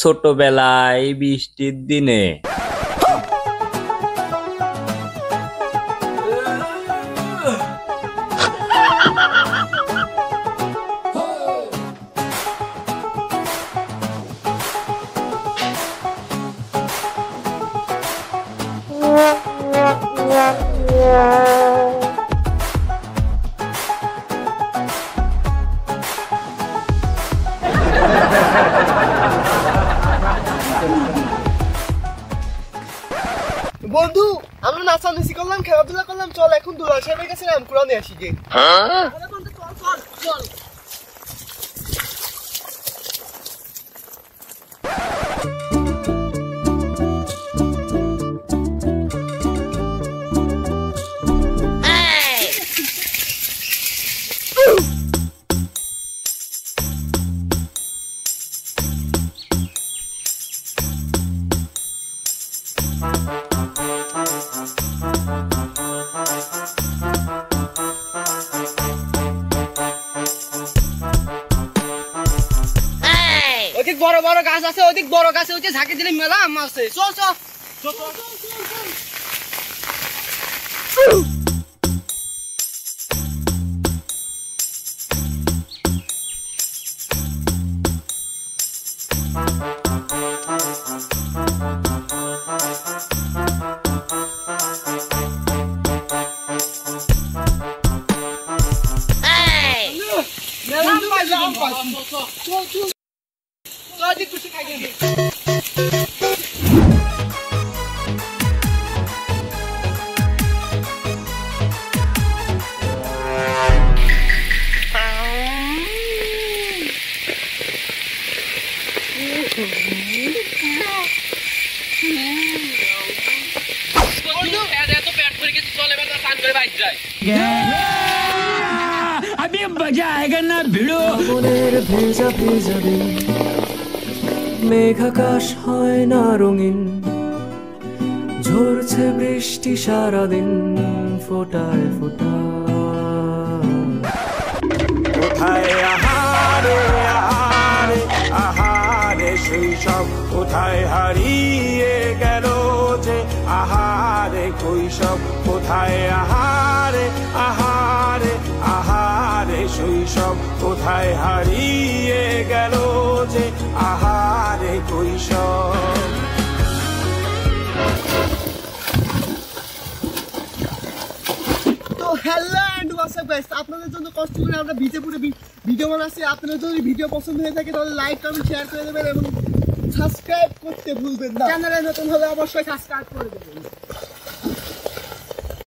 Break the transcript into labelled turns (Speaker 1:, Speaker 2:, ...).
Speaker 1: ছোটবেলায় বৃষ্টির দিনে।
Speaker 2: বন্ধু আমরা নাচানাচি করলাম, খেলাধুলা করলাম, চল এখন দুলাল সাহেবের কাছে নাম কুড়ানে আসি গে। ওদিক বড় বড় গাছ আছে, ওদিক বড় গাছে হচ্ছে ঝাঁকি দিলে মেলা আম আছে। চল চল
Speaker 3: अभी मजा आएगा ना भिड़ो।
Speaker 4: মনের ভেজা ভেজা দিন, মেঘ আকাশ হয় না রঙিন, ঝরছে বৃষ্টি সারাদিন ফোটায় ফোটায়।
Speaker 5: কোথায় আহারে আহারে আহারে শৈশব, কোথায় হারিয়ে গেল যে আহারে কৈশব, কোথায় আহারে আহারে আহারে শৈশব, কোথায় হারিয়ে গেল যে আহারে কৈশব।
Speaker 2: তো হ্যালো এন্ড হোয়াটসঅ্যাপ গাইস, আপনাদের জন্য কষ্ট করে আমরা ভিজেপুরে ভিডিও বানাচ্ছি। আপনাদের যদি ভিডিও পছন্দ হয়ে থাকে তাহলে লাইক কমেন্ট শেয়ার করে দেবেন এবং সাবস্ক্রাইব করতে ভুলবেন না। চ্যানেলে নতুন হলে অবশ্যই সাবস্ক্রাইব করে দেবেন।